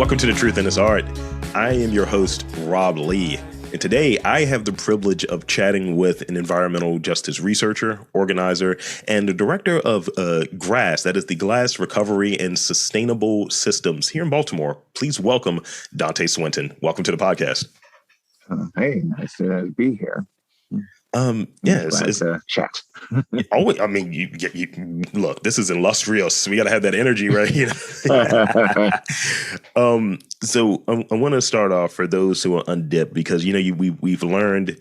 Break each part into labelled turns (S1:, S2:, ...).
S1: Welcome to The Truth in This Art. I am your host, Rob Lee. And today I have the privilege of chatting with an environmental justice researcher, organizer, and the director of GRASS, that is the Glass Recovery and Sustainable Systems here in Baltimore. Please welcome Dante Swinton. Welcome to the podcast.
S2: Hey, nice to be here.
S1: It's
S2: chat.
S1: Always, I mean, you look. This is illustrious. We got to have that energy, right? So I want to start off for those who are undipped, because we've learned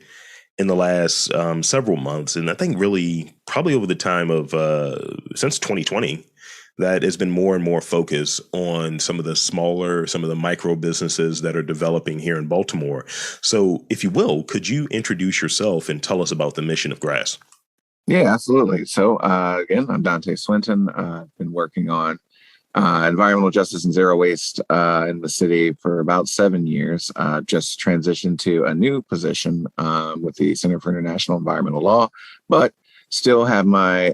S1: in the last several months, and I think really probably over the time of since 2020. That has been more and more focus on some of the micro businesses that are developing here in Baltimore. So if you will, could you introduce yourself and tell us about the mission of GRASS?
S2: Yeah, absolutely. So again, I'm Dante Swinton. I've been working on environmental justice and zero waste in the city for about 7 years. Just transitioned to a new position with the Center for International Environmental Law, but still have my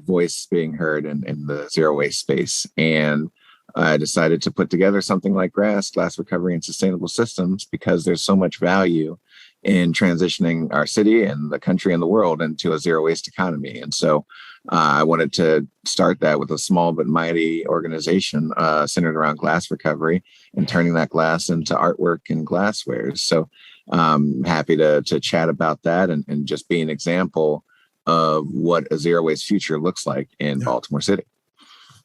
S2: voice being heard in the zero waste space. And I decided to put together something like GRASS, Glass Recovery and Sustainable Systems, because there's so much value in transitioning our city and the country and the world into a zero waste economy. And so I wanted to start that with a small but mighty organization centered around glass recovery and turning that glass into artwork and glassware. So happy to chat about that and just be an example of what a zero waste future looks like in Baltimore City.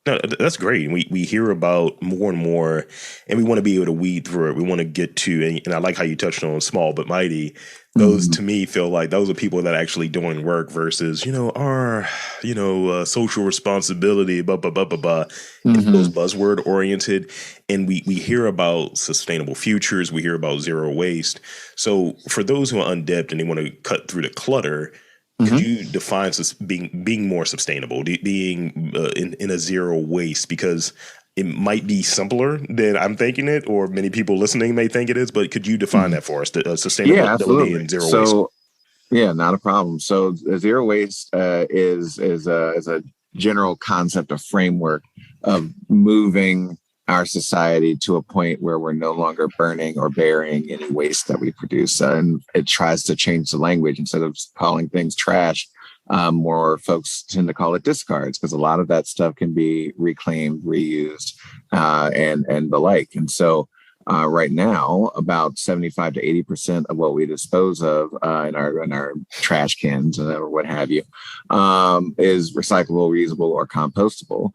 S1: No, that's great. We hear about more and more, and we want to be able to weed through it. We want to get to, and I like how you touched on small but mighty. Those to me feel like those are people that are actually doing work versus, our, social responsibility, It feels buzzword oriented. And we hear about sustainable futures. We hear about zero waste. So for those who are undipped and they want to cut through the clutter, could you define being more sustainable, being in a zero waste? Because it might be simpler than I'm thinking it, or many people listening may think it is. But could you define that for us, the sustainability and zero waste?
S2: Yeah, not a problem. So zero waste is a general concept, a framework of moving our society to a point where we're no longer burning or burying any waste that we produce. And it tries to change the language. Instead of calling things trash, more folks tend to call it discards, because a lot of that stuff can be reclaimed, reused, and the like. And so right now, about 75 to 80% of what we dispose of in our trash cans or what have you is recyclable, reusable, or compostable.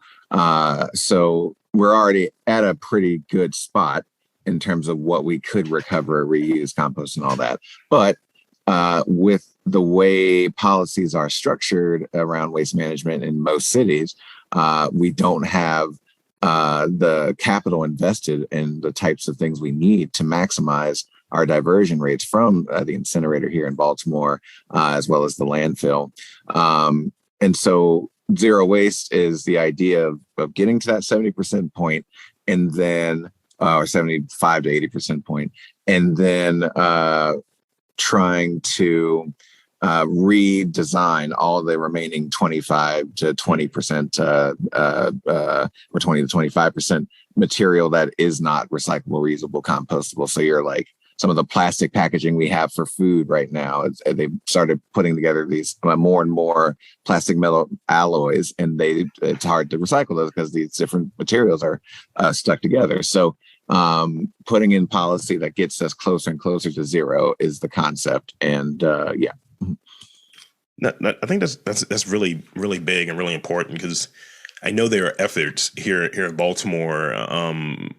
S2: So we're already at a pretty good spot in terms of what we could recover, reuse, compost, and all that. But with the way policies are structured around waste management in most cities, we don't have the capital invested in the types of things we need to maximize our diversion rates from the incinerator here in Baltimore, as well as the landfill. And so zero waste is the idea of getting to that 70% point, and then, or 75 to 80% point, and then trying to redesign all the remaining 25 to 20% or 20 to 25% material that is not recyclable, reusable, compostable. So you're like some of the plastic packaging we have for food right now. They've started putting together these more and more plastic metal alloys, and it's hard to recycle those because these different materials are stuck together. So putting in policy that gets us closer and closer to zero is the concept. And yeah.
S1: No, I think that's really, really big and really important, because I know there are efforts here in Baltimore.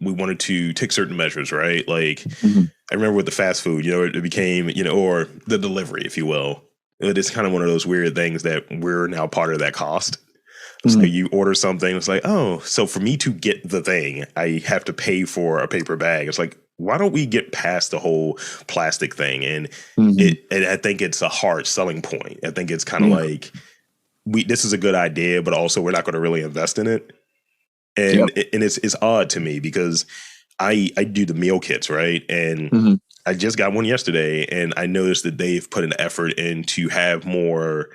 S1: We wanted to take certain measures, right? Like I remember with the fast food, it became, or the delivery, if you will. It's kind of one of those weird things that we're now part of that cost. So you order something, it's like, oh, so for me to get the thing, I have to pay for a paper bag. It's like, why don't we get past the whole plastic thing? And I think it's a hard selling point. I think it's kind of like, this is a good idea, but also we're not going to really invest in it. And it's odd to me, because I do the meal kits, right? And I just got one yesterday, and I noticed that they've put an effort in to have more,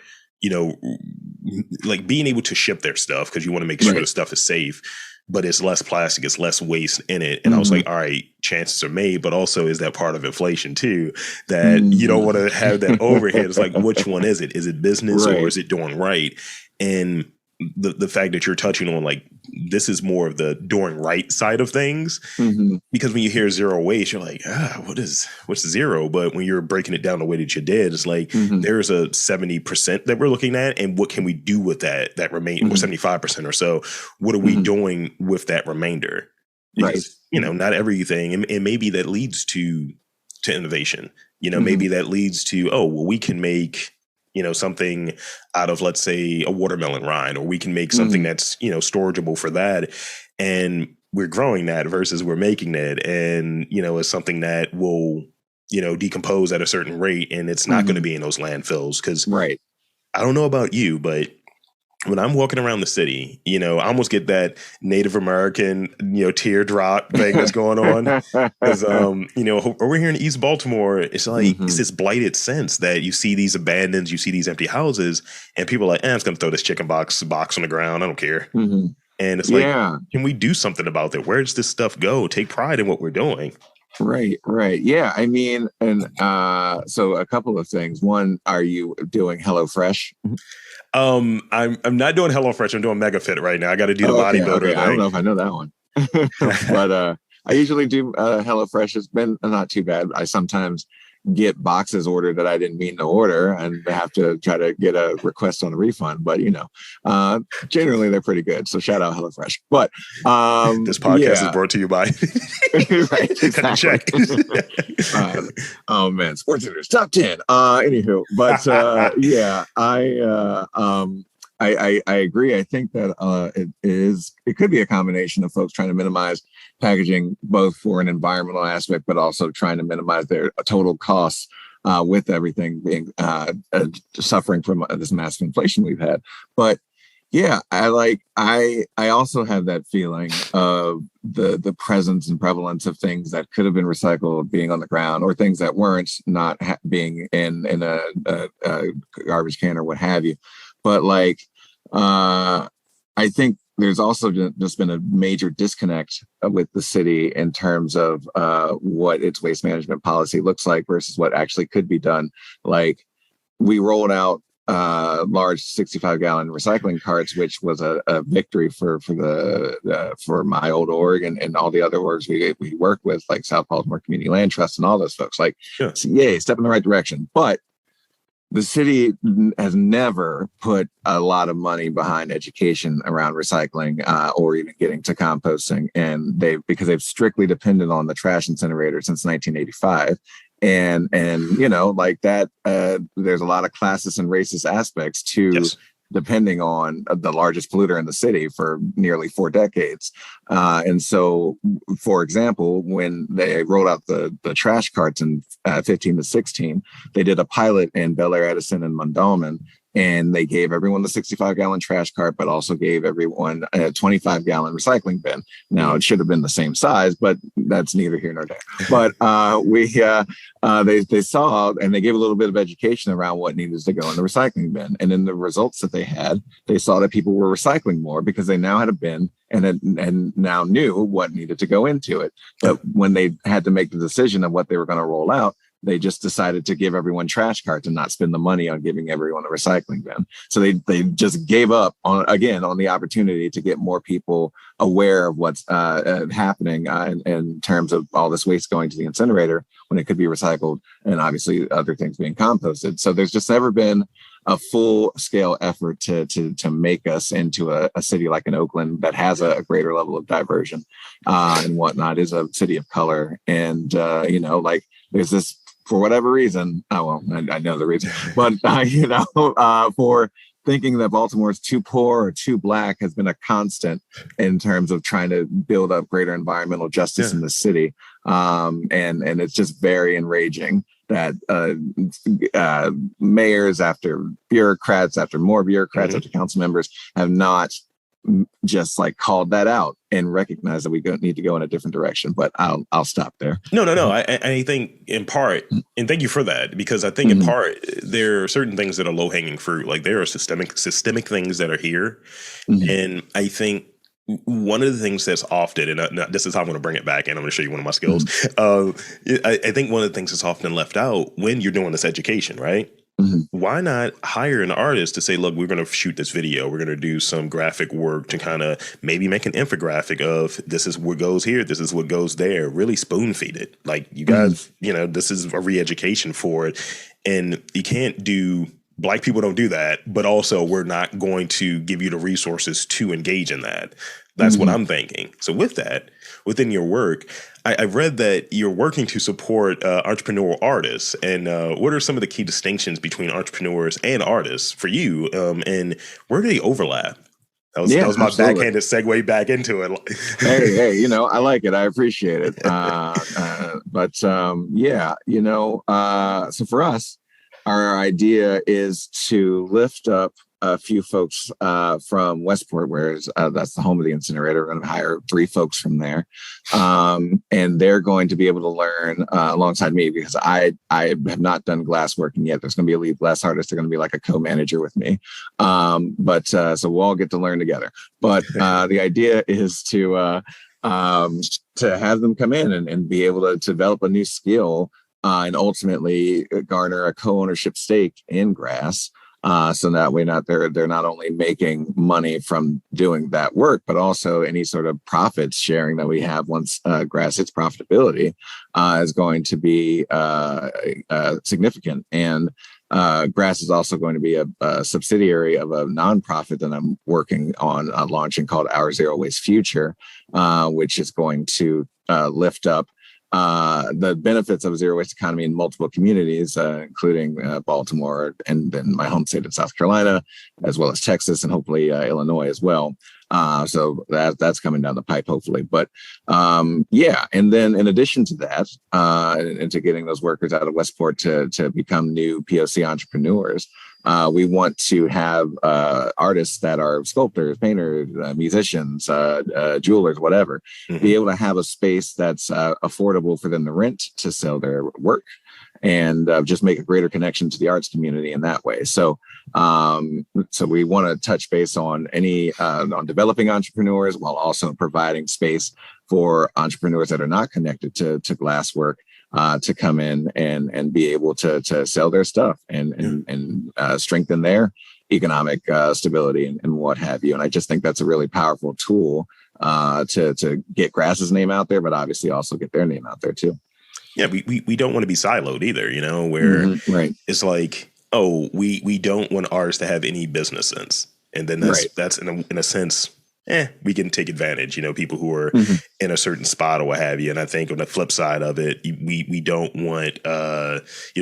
S1: like being able to ship their stuff, because you want to make sure the stuff is safe. but it's less plastic, it's less waste in it. And I was like, all right, chances are made, but also is that part of inflation too, that you don't want to have that overhead. It's like, which one is it? Is it business or is it doing right? And the fact that you're touching on like, this is more of the doing right side of things, because when you hear zero waste, you're like, what's zero? But when you're breaking it down the way that you did, it's like, there's a 70% that we're looking at, and what can we do with that remaining, or 75% or so? What are we doing with that remainder? Because, not everything, and maybe that leads to innovation. Maybe that leads to, we can make something out of, let's say, a watermelon rind, or we can make something that's, storageable for that. And we're growing that versus we're making it. And, it's something that will, decompose at a certain rate, and it's not going to be in those landfills. Cause I don't know about you, but when I'm walking around the city, I almost get that Native American, teardrop thing that's going on. Because, over here in East Baltimore, it's like, it's this blighted sense that you see these abandoned, you see these empty houses, and people are like, I'm just going to throw this chicken box on the ground. I don't care. And it's like, can we do something about that? Where does this stuff go? Take pride in what we're doing.
S2: Right. Yeah. I mean, and so a couple of things. One, are you doing HelloFresh?
S1: I'm not doing HelloFresh. I'm doing MegaFit right now. I got to do the bodybuilder thing.
S2: I don't know if I know that one, but I usually do HelloFresh. It's been not too bad. I sometimes get boxes ordered that I didn't mean to order, and I have to try to get a request on a refund. But generally they're pretty good. So shout out HelloFresh. But
S1: this podcast is brought to you by
S2: right, exactly. Oh man, Sports Editors Top 10. Anywho, but I agree. I think that it could be a combination of folks trying to minimize packaging, both for an environmental aspect, but also trying to minimize their total costs with everything being suffering from this massive inflation we've had. But yeah, I also have that feeling of the presence and prevalence of things that could have been recycled being on the ground, or things that weren't, not being in a garbage can or what have you. But I think there's also just been a major disconnect with the city in terms of what its waste management policy looks like versus what actually could be done. Like, we rolled out large 65-gallon recycling carts, which was a victory for my old org and all the other orgs we work with, like South Baltimore Community Land Trust and all those folks. Yay, step in the right direction. But the city has never put a lot of money behind education around recycling or even getting to composting. And because they've strictly depended on the trash incinerator since 1985. And that, there's a lot of classist and racist aspects to depending on the largest polluter in the city for nearly 4 decades. And so, for example, when they rolled out the trash carts in 15 to 16, they did a pilot in Bel Air, Edison, and Mondawmin. And they gave everyone the 65-gallon trash cart, but also gave everyone a 25-gallon recycling bin. Now, it should have been the same size, but that's neither here nor there. But they saw, and they gave a little bit of education around what needed to go in the recycling bin. And in the results that they had, they saw that people were recycling more because they now had a bin and now knew what needed to go into it. But when they had to make the decision of what they were going to roll out, they just decided to give everyone trash carts and not spend the money on giving everyone a recycling bin. So they just gave up on the opportunity to get more people aware of what's happening in terms of all this waste going to the incinerator when it could be recycled, and obviously other things being composted. So there's just never been a full scale effort to make us into a city like in Oakland that has a greater level of diversion and whatnot, is a city of color. And there's this, for whatever reason, I know the reason, but for thinking that Baltimore is too poor or too black has been a constant in terms of trying to build up greater environmental justice in the city. And it's just very enraging that mayors after bureaucrats, after more bureaucrats, after council members have not just called that out and recognized that we need to go in a different direction. But I'll stop there.
S1: No. I think in part, and thank you for that, because I think in part there are certain things that are low hanging fruit. Like, there are systemic things that are here, and I think one of the things that's often, and this is how I'm going to bring it back, and I'm going to show you one of my skills. I think one of the things that's often left out when you're doing this education, right? Why not hire an artist to say, look, we're going to shoot this video. We're going to do some graphic work to kind of maybe make an infographic of this is what goes here. This is what goes there. Really spoon feed it. Like you guys, this is a re-education for it. And you can't do, Black people don't do that, but also we're not going to give you the resources to engage in that. That's what I'm thinking. So with that, within your work, I've read that you're working to support entrepreneurial artists. And what are some of the key distinctions between entrepreneurs and artists for you? And where do they overlap? That was my
S2: absolutely.
S1: backhanded segue back into it.
S2: hey, I like it. I appreciate it. So for us, our idea is to lift up a few folks from Westport, where that's the home of the incinerator. We're going to hire 3 folks from there. And they're going to be able to learn alongside me, because I have not done glass working yet. There's going to be a lead glass artist. They're going to be like a co-manager with me. So we'll all get to learn together. But the idea is to have them come in and be able to develop a new skill and ultimately garner a co-ownership stake in grass. So that way, they're not only making money from doing that work, but also any sort of profits sharing that we have once grass hits profitability is going to be significant. And grass is also going to be a subsidiary of a nonprofit that I'm working on launching called Our Zero Waste Future, which is going to lift up the benefits of a zero waste economy in multiple communities, including Baltimore and then my home state of South Carolina, as well as Texas and hopefully Illinois as well. So that's coming down the pipe, hopefully. But and then in addition to that, and to getting those workers out of Westport to become new POC entrepreneurs, we want to have artists that are sculptors, painters, musicians, jewelers, whatever, be able to have a space that's affordable for them to rent to sell their work, and just make a greater connection to the arts community in that way. So we want to touch base on on developing entrepreneurs, while also providing space for entrepreneurs that are not connected to glass work to come in and be able to sell their stuff and strengthen their economic stability and what have you. And I just think that's a really powerful tool to get grass's name out there, but obviously also get their name out there too.
S1: Yeah, we don't want to be siloed either, where
S2: right.
S1: It's like, oh, we don't want artists to have any business sense. And then that's in a sense, we can take advantage, people who are in a certain spot or what have you. And I think on the flip side of it, we don't want,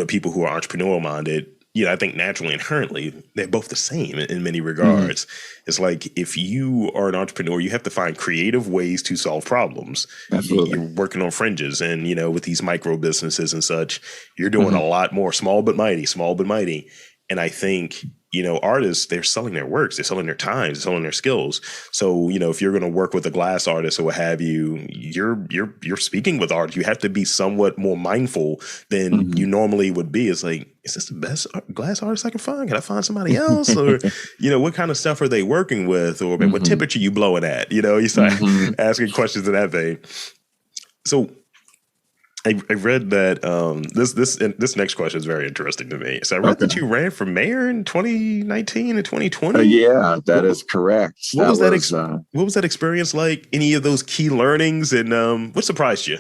S1: people who are entrepreneurial minded. I think naturally, inherently, they're both the same in many regards. It's like, if you are an entrepreneur, you have to find creative ways to solve problems.
S2: Absolutely.
S1: You're working on fringes, and, with these micro businesses and such, you're doing a lot more small but mighty. And I think, artists, they're selling their works, they're selling their time, they're selling their skills. So, if you're going to work with a glass artist or what have you, you're speaking with art. You have to be somewhat more mindful than you normally would be. It's like, is this the best glass artist I can find? Can I find somebody else? Or, what kind of stuff are they working with? Or what temperature you blowing at? You start asking questions in that vein. So I read that this next question is very interesting to me. So I read that you ran for mayor in 2019 and 2020.
S2: Yeah, that is correct.
S1: What was that experience like? Any of those key learnings, and what surprised you?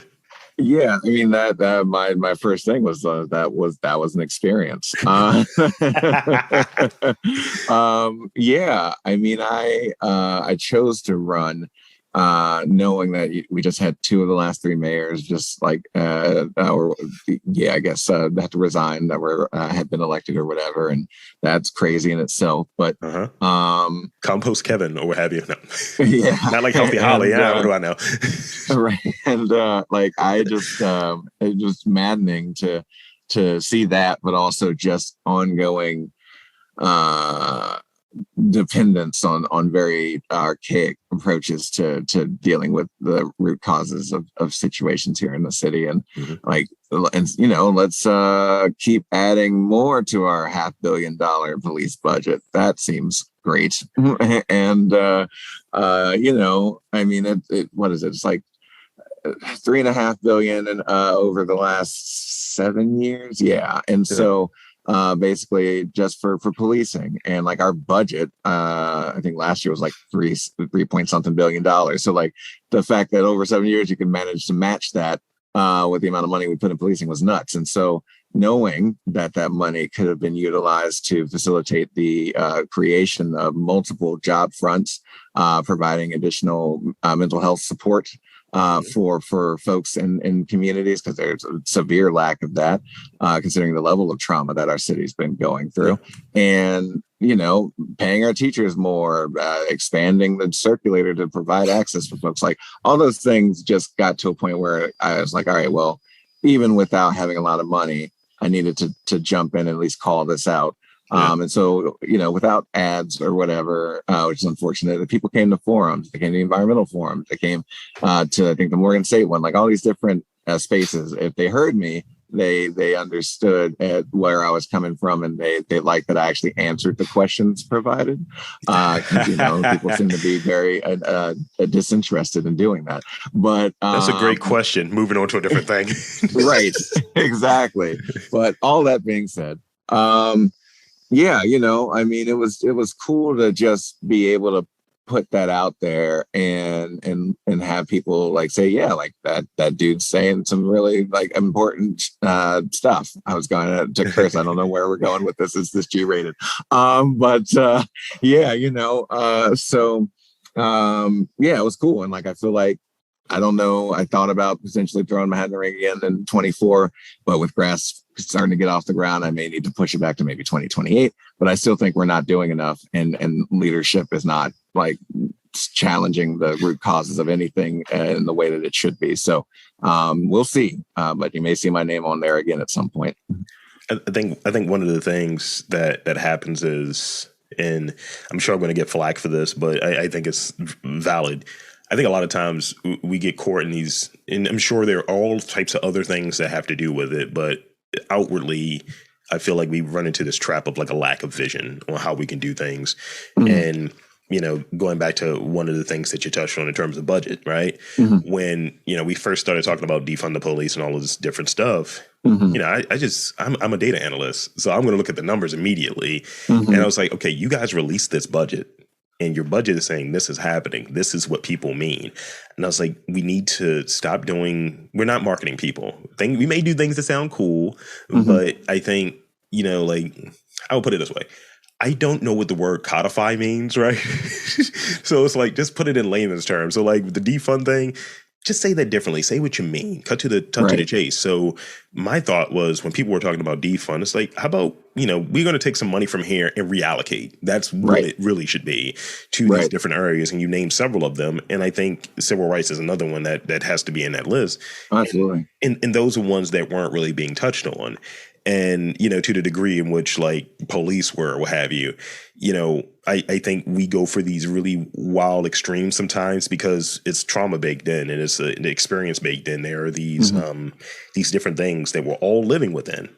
S2: Yeah, I mean that my first thing was that was an experience. I mean I chose to run. Knowing that we just had 2 of the last 3 mayors just like, I guess had to resign that were had been elected or whatever, and that's crazy in itself. But
S1: compost Kevin or what have you? No.
S2: Yeah,
S1: not like Healthy Holly. What do I know?
S2: Right, and it's just maddening to see that, but also just ongoing dependence on very archaic approaches to dealing with the root causes of situations here in the city. And like, and let's keep adding more to our $500 million police budget. That seems great. And I mean, what is it? It's like $3.5 billion over the last 7 years. Yeah. And so basically just for policing, and like our budget, I think last year was like three point something billion dollars. So like the fact that over 7 years you can manage to match that with the amount of money we put in policing was nuts. And so knowing that money could have been utilized to facilitate the creation of multiple job fronts, providing additional mental health support for folks in communities, because there's a severe lack of that, considering the level of trauma that our city's been going through. And, paying our teachers more, expanding the circulator to provide access for folks, like all those things just got to a point where I was like, all right, well, even without having a lot of money, I needed to jump in and at least call this out. And so, without ads or whatever, which is unfortunate, that people came to forums, they came to the environmental forums, they came to, I think, the Morgan State one, like all these different spaces. If they heard me, they understood where I was coming from, and they liked that I actually answered the questions provided. People seem to be very disinterested in doing that. But
S1: that's a great question. Moving on to a different thing.
S2: Right, exactly. But all that being said, yeah, I mean, it was cool to just be able to put that out there and have people like say, yeah, like that dude's saying some really like important stuff. I was going to curse. I don't know where we're going with this. Is this G-rated? Yeah, it was cool. And like, I feel like, I don't know, I thought about potentially throwing my hat in the ring again in 24, but with grass starting to get off the ground, I may need to push it back to maybe 2028. But I still think we're not doing enough, and leadership is not like challenging the root causes of anything in the way that it should be. So we'll see. But you may see my name on there again at some point.
S1: I think one of the things that happens is, and I'm sure I'm going to get flack for this, but I think it's valid. I think a lot of times we get caught in these, and I'm sure there are all types of other things that have to do with it, but outwardly, I feel like we run into this trap of like a lack of vision on how we can do things. And, going back to one of the things that you touched on in terms of budget, right? When, we first started talking about defund the police and all of this different stuff, I'm a data analyst, so I'm going to look at the numbers immediately. And I was like, okay, you guys released this budget, and your budget is saying this is happening. This is what people mean. And I was like, we need to stop we're not marketing people. We may do things that sound cool, but I think, I will put it this way. I don't know what the word codify means, right? So it's like, just put it in layman's terms. So like the defund thing, just say that differently. Say what you mean. Cut to the chase. So my thought was, when people were talking about defund, it's like, how about, we're going to take some money from here and reallocate. That's what it really should be to these different areas. And you named several of them. And I think civil rights is another one that has to be in that list.
S2: Absolutely.
S1: And those are ones that weren't really being touched on. And, to the degree in which like police were, what have you, I think we go for these really wild extremes sometimes because it's trauma baked in, and it's an experience baked in. There are these different things that we're all living within.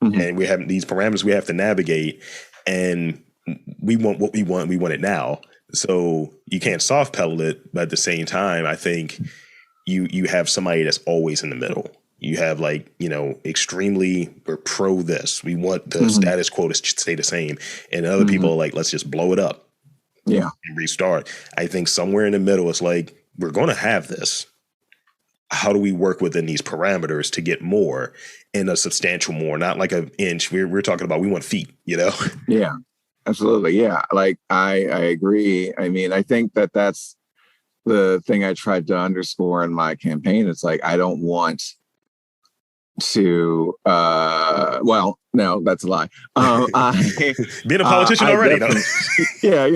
S1: And we have these parameters we have to navigate, and we want what we want. We want it now. So you can't soft pedal it. But at the same time, I think you have somebody that's always in the middle. You have like, extremely, we're pro this. We want the status quo to stay the same. And other people are like, let's just blow it up.
S2: Yeah.
S1: And restart. I think somewhere in the middle, it's like, we're going to have this. How do we work within these parameters to get more, and a substantial more, not like an inch? We're talking about, we want feet,
S2: Yeah, absolutely. Yeah. Like I agree. I mean, I think that's the thing I tried to underscore in my campaign. It's like, I don't want to no, that's a lie.
S1: Being a politician already,
S2: yeah,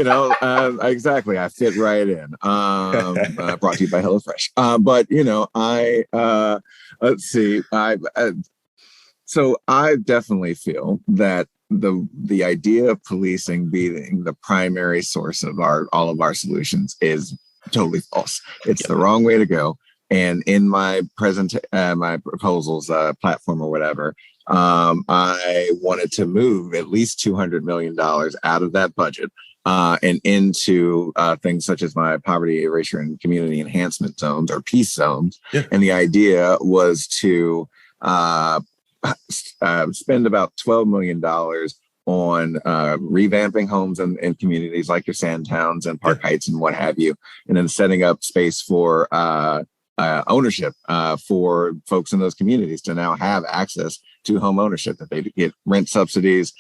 S2: exactly. I fit right in. Brought to you by HelloFresh. But let's see. So I definitely feel that the idea of policing being the primary source of all of our solutions is totally false. It's the wrong way to go. And in my my proposals platform or whatever, I wanted to move at least $200 million out of that budget and into things such as my poverty, erasure, and community enhancement zones, or peace zones. Yeah. And the idea was to spend about $12 million on revamping homes in communities like your Sandtowns and Park Heights and what have you, and then setting up space for ownership for folks in those communities to now have access to home ownership, that they get rent subsidies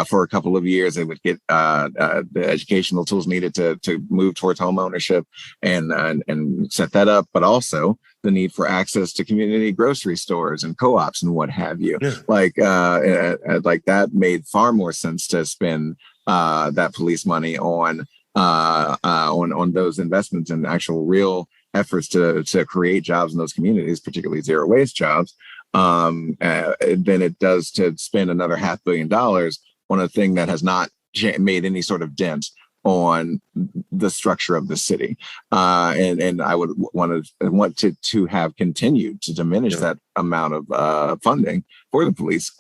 S2: for a couple of years. They would get the educational tools needed to move towards home ownership and set that up, but also the need for access to community grocery stores and co-ops and what have you. Yeah. Like that made far more sense to spend that police money on those investments and actual real efforts to create jobs in those communities, particularly zero waste jobs, than it does to spend another $500 million on a thing that has not made any sort of dent on the structure of the city. And I would want to have continued to diminish that amount of funding for the police,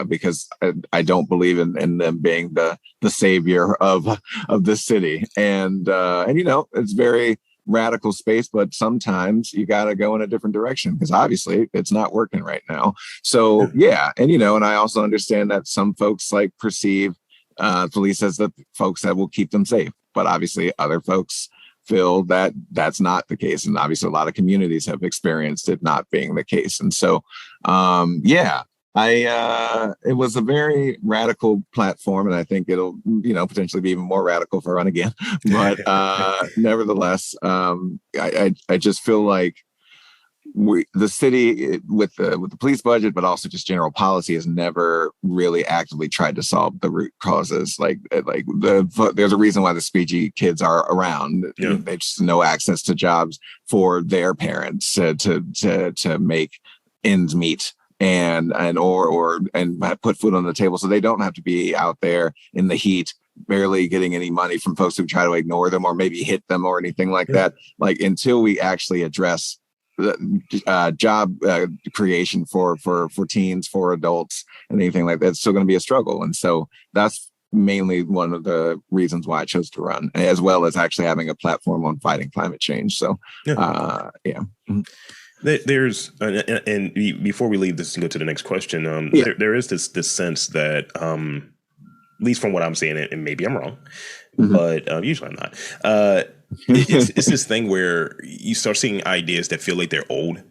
S2: because I don't believe in them being the savior of the city. And it's very radical space, but sometimes you got to go in a different direction because obviously it's not working right now. So and I also understand that some folks perceive police as the folks that will keep them safe, but obviously other folks feel that that's not the case, and obviously a lot of communities have experienced it not being the case. And so it was a very radical platform, and I think it'll, potentially be even more radical if I run again. But nevertheless, I just feel like the city with the police budget, but also just general policy, has never really actively tried to solve the root causes. There's a reason why the squeegee kids are around. Yeah. They just no access to jobs for their parents to make ends meet and put food on the table, so they don't have to be out there in the heat, barely getting any money from folks who try to ignore them or maybe hit them or anything like that. Until we actually address the job creation for teens, for adults, and anything like that, it's still going to be a struggle. And so that's mainly one of the reasons why I chose to run, as well as actually having a platform on fighting climate change. So
S1: There's and before we leave this and go to the next question, there is this sense that, at least from what I'm seeing, and maybe I'm wrong, but usually I'm not. It's this thing where you start seeing ideas that feel like they're old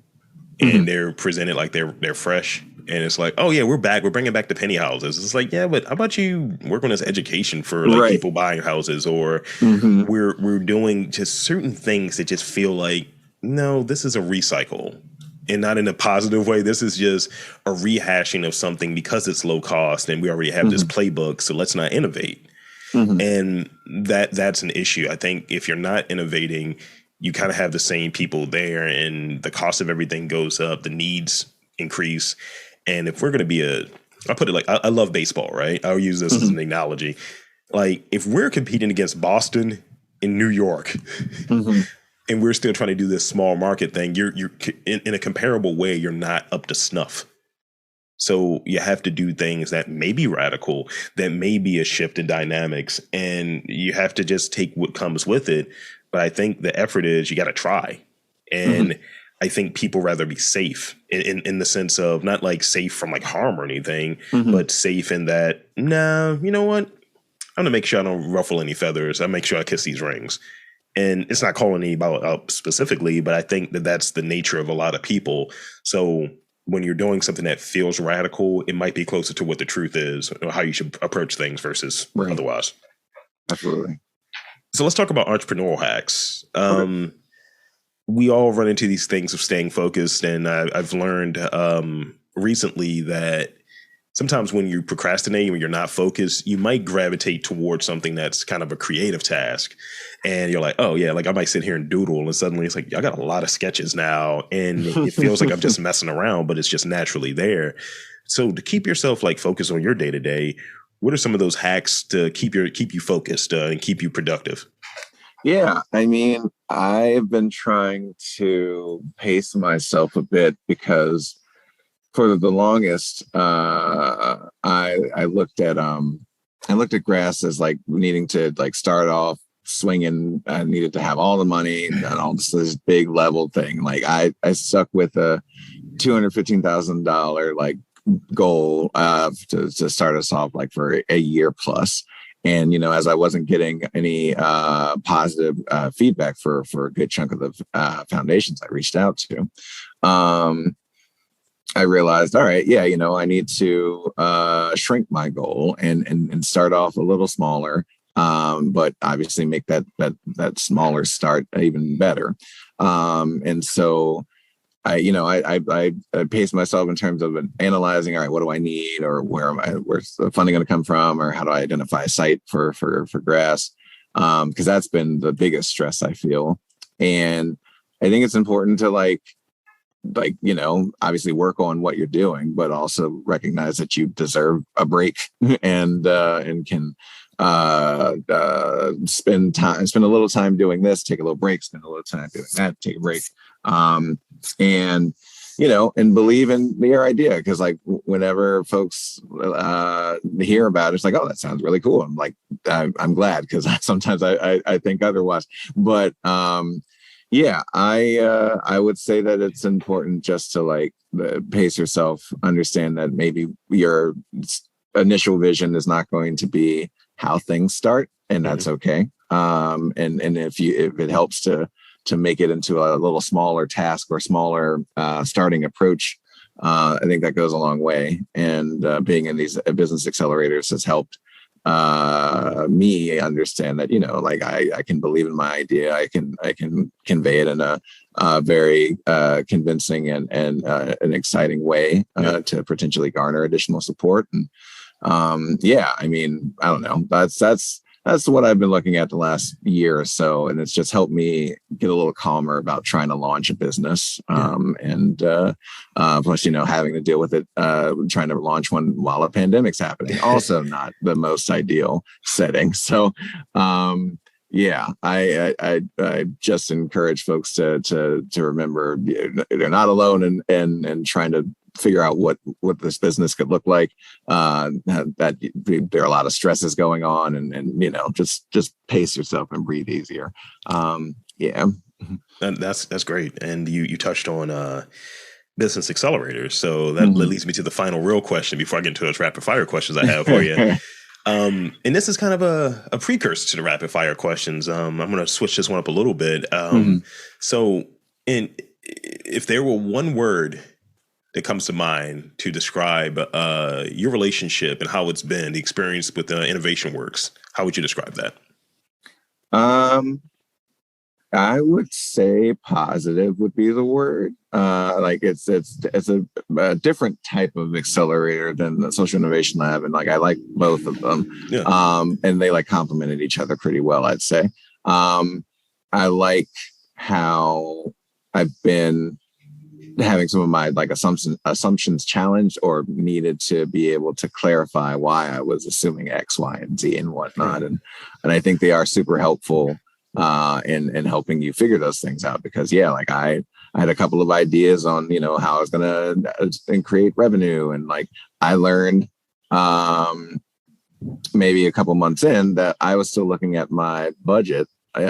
S1: and they're presented like they're fresh. And it's like, oh yeah, we're back. We're bringing back the penny houses. It's like, yeah, but how about you work on this education for people buying houses, or we're doing just certain things that just feel like, no, this is a recycle, and not in a positive way. This is just a rehashing of something because it's low cost and we already have this playbook. So let's not innovate. And that's an issue. I think if you're not innovating, you kind of have the same people there, and the cost of everything goes up, the needs increase. And if we're going to be I'll put it like, I love baseball, right? I'll use this as an analogy. Like, if we're competing against Boston in New York, and we're still trying to do this small market thing, you're in a comparable way, you're not up to snuff. So you have to do things that may be radical, that may be a shift in dynamics, and you have to just take what comes with it. But I think the effort is you got to try. And I think people rather be safe in the sense of not like safe from like harm or anything, but safe in that, no, you know what? I'm going to make sure I don't ruffle any feathers. I make sure I kiss these rings. And it's not calling anybody out specifically, but I think that that's the nature of a lot of people. So when you're doing something that feels radical, it might be closer to what the truth is, or how you should approach things versus otherwise.
S2: Absolutely.
S1: So let's talk about entrepreneurial hacks. We all run into these things of staying focused, and I've learned recently that sometimes when you procrastinate, when you're not focused, you might gravitate towards something that's kind of a creative task. And you're like, oh yeah, like I might sit here and doodle, and suddenly it's like, I got a lot of sketches now, and it feels like I'm just messing around, but it's just naturally there. So to keep yourself like focused on your day to day, what are some of those hacks to keep you focused and keep you productive?
S2: Yeah, I mean, I've been trying to pace myself a bit because for the longest, I looked at grass as like needing to like start off swinging. I needed to have all the money and all this big level thing. Like I stuck with a $215,000 like goal to start us off like for a year plus. And, as I wasn't getting any positive feedback for a good chunk of the foundations I reached out to, I realized, all right, yeah, I need to shrink my goal and start off a little smaller, but obviously make that smaller start even better. And so I pace myself in terms of analyzing, all right, what do I need, or where's the funding going to come from, or how do I identify a site for grass? Because that's been the biggest stress I feel. And I think it's important to obviously work on what you're doing, but also recognize that you deserve a break and can spend a little time doing this, take a little break, spend a little time doing that, take a break. And believe in your idea. Cause like whenever folks, hear about it, it's like, oh, that sounds really cool. I'm like, I'm glad. Cause sometimes I think otherwise, but, yeah, I would say that it's important just to pace yourself, understand that maybe your initial vision is not going to be how things start, and that's okay. And if it helps to make it into a little smaller task or smaller starting approach, I think that goes a long way. And being in these business accelerators has helped me understand that I can believe in my idea. I can convey it in a very convincing and an exciting way to potentially garner additional support. And I mean, I don't know. That's what I've been looking at the last year or so, and it's just helped me get a little calmer about trying to launch a business. And plus, having to deal with it, trying to launch one while a pandemic's happening, also not the most ideal setting. So, I just encourage folks to remember they're not alone and trying to figure out what this business could look like. That there are a lot of stresses going on, and just pace yourself and breathe easier.
S1: That's great. And you touched on business accelerators, so that leads me to the final real question before I get into those rapid fire questions I have for you. And this is kind of a precursor to the rapid fire questions. I'm going to switch this one up a little bit. So, if there were one word that comes to mind to describe your relationship and how it's been, the experience with Innovation Works, how would you describe that?
S2: I would say positive would be the word. It's a different type of accelerator than the Social Innovation Lab, and I like both of them. And they complemented each other pretty well, I'd say. I like how I've been having some of my assumptions challenged or needed to be able to clarify why I was assuming X, Y, and Z and whatnot. And I think they are super helpful in helping you figure those things out, because I had a couple of ideas on, how I was going to create revenue. And I learned maybe a couple months in that I was still looking at my budget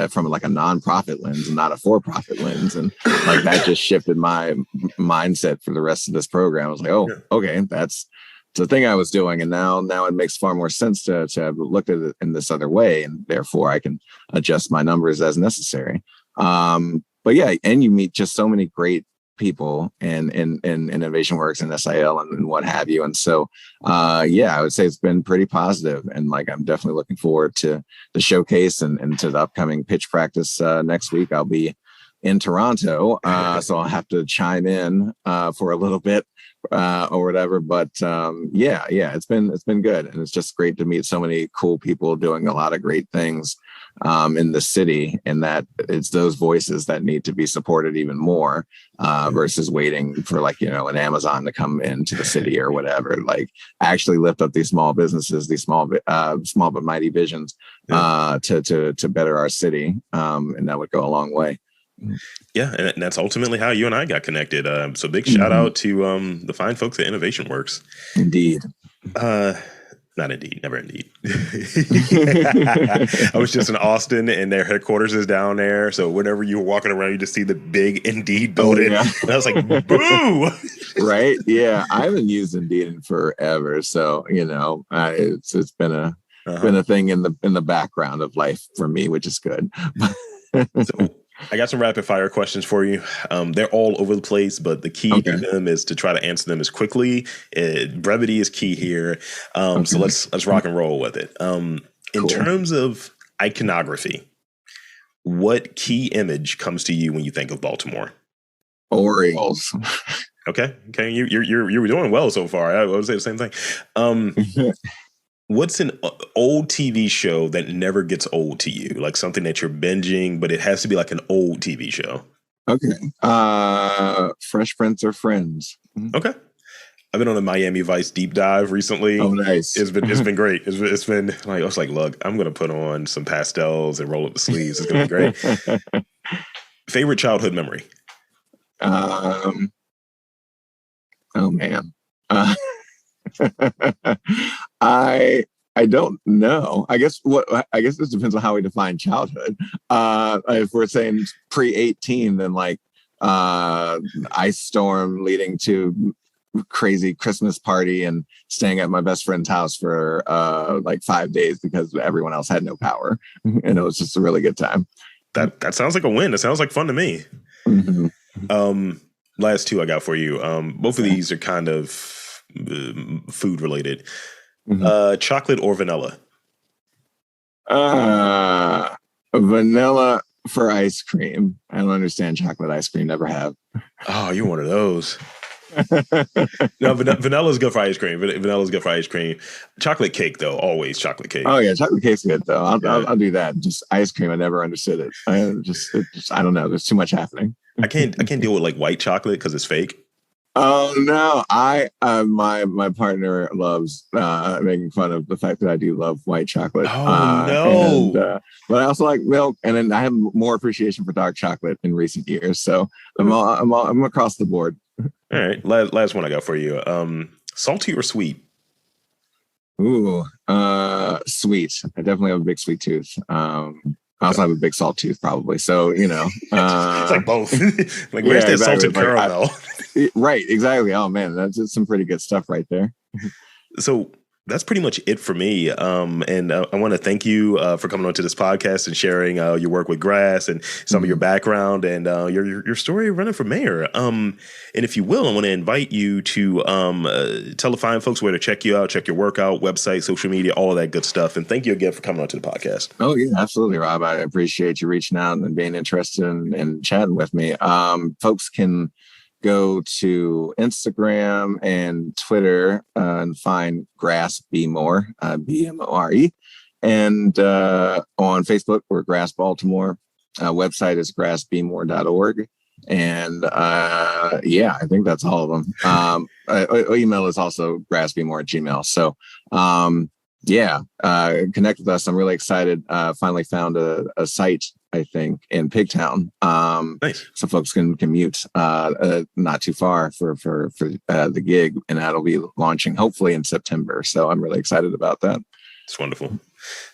S2: from a nonprofit lens and not a for-profit lens. And that just shifted my mindset for the rest of this program. I was like, oh, okay, that's the thing I was doing. And now it makes far more sense to have looked at it in this other way. And therefore I can adjust my numbers as necessary. But yeah, and you meet just so many great people in Innovation Works and SIL and what have you. And so, I would say it's been pretty positive. And I'm definitely looking forward to the showcase and to the upcoming pitch practice next week. I'll be in Toronto, so I'll have to chime in for a little bit or whatever. But yeah, it's been good, and it's just great to meet so many cool people doing a lot of great things in the city, and that it's those voices that need to be supported even more versus waiting for like, an Amazon to come into the city or whatever. Like actually lift up these small businesses, these small but mighty visions to better our city, and that would go a long way.
S1: Yeah, and that's ultimately how you and I got connected. So big shout out to the fine folks at Innovation Works.
S2: Indeed.
S1: Not Indeed, never Indeed. I was just in Austin, and their headquarters is down there. So whenever you were walking around, you just see the big Indeed building. And I was like, boo!
S2: Right? Yeah, I haven't used Indeed in forever. So, it's been a thing in the background of life for me, which is good.
S1: So I got some rapid fire questions for you. They're all over the place, but the key to them is to try to answer them as quickly. Brevity is key here. So let's rock and roll with it. In terms of iconography, what key image comes to you when you think of Baltimore?
S2: Orioles.
S1: Okay. You're doing well so far. I would say the same thing. What's an old TV show that never gets old to you? Like something that you're binging, but it has to be like an old TV show.
S2: Okay. Fresh Prince or Friends.
S1: Okay. I've been on a Miami Vice deep dive recently.
S2: Oh, nice.
S1: It's been great. It's been like, I was like, look, I'm going to put on some pastels and roll up the sleeves. It's going to be great. Favorite childhood memory?
S2: Oh man. I don't know. I guess this depends on how we define childhood. If we're saying pre-18, then like ice storm leading to crazy Christmas party and staying at my best friend's house for like 5 days because everyone else had no power, and it was just a really good time.
S1: That sounds like a win. It sounds like fun to me. Last two I got for you. Both of these are kind of food related. Chocolate or vanilla?
S2: Vanilla for ice cream. I don't understand chocolate ice cream. Never have.
S1: Oh, you're one of those. No, vanilla is good for ice cream. Vanilla is good for ice cream. Chocolate cake, though, always chocolate cake.
S2: Oh yeah, chocolate cake's good though. I'll do that. Just ice cream, I never understood it. I don't know. There's too much happening.
S1: I can't deal with like white chocolate because it's fake.
S2: Oh no! My partner loves making fun of the fact that I do love white chocolate.
S1: Oh no!
S2: But I also like milk, and then I have more appreciation for dark chocolate in recent years. So I'm across the board.
S1: All right, last one I got for you. Salty or sweet?
S2: Ooh, sweet. I definitely have a big sweet tooth. I also have a big salt tooth, probably. So,
S1: it's like both. Like, where's that salted caramel?
S2: Right, exactly. Oh man, that's some pretty good stuff right there.
S1: So that's pretty much it for me. And I want to thank you for coming onto this podcast and sharing your work with Grass and some of your background and your story running for mayor. And if you will, I want to invite you to tell the fine folks where to check you out, check your work out, website, social media, all of that good stuff. And thank you again for coming onto the podcast.
S2: Oh, yeah, absolutely, Rob. I appreciate you reaching out and being interested in chatting with me. Folks can go to Instagram and Twitter and find Grass Be More, BMORE. And on Facebook, we're Grass Baltimore. Website is grassbemore.org. And I think that's all of them. Email is also grassbemore@gmail. So connect with us. I'm really excited. Finally found a site, I think, in Pigtown.
S1: Nice.
S2: So folks can commute not too far for the gig, and that'll be launching hopefully in September. So I'm really excited about that.
S1: It's wonderful.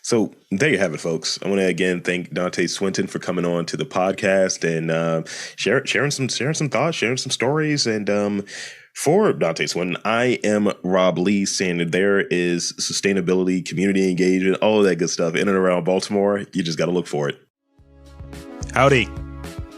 S1: So there you have it, folks. I want to again thank Dante Swinton for coming on to the podcast and sharing some thoughts, sharing some stories. And for Dante Swinton, I am Rob Lee, saying that there is sustainability, community engagement, all of that good stuff in and around Baltimore. You just got to look for it. Howdy.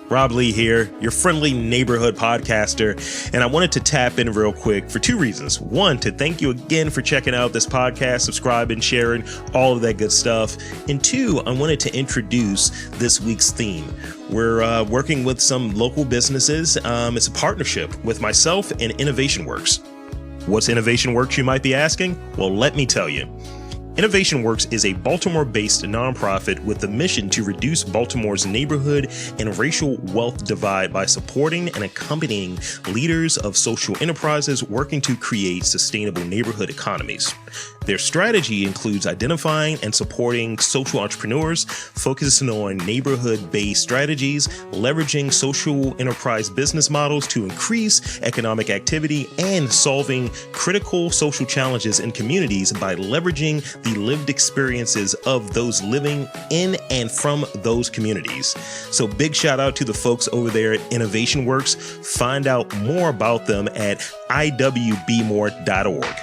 S1: Rob Lee here, your friendly neighborhood podcaster, and I wanted to tap in real quick for two reasons. One, to thank you again for checking out this podcast, subscribing, sharing, all of that good stuff. And two, I wanted to introduce this week's theme. We're working with some local businesses. It's a partnership with myself and Innovation Works. What's Innovation Works, you might be asking? Well, let me tell you. Innovation Works is a Baltimore-based nonprofit with the mission to reduce Baltimore's neighborhood and racial wealth divide by supporting and accompanying leaders of social enterprises working to create sustainable neighborhood economies. Their strategy includes identifying and supporting social entrepreneurs, focusing on neighborhood-based strategies, leveraging social enterprise business models to increase economic activity, and solving critical social challenges in communities by leveraging the lived experiences of those living in and from those communities. So big shout out to the folks over there at Innovation Works. Find out more about them at iwbmore.org.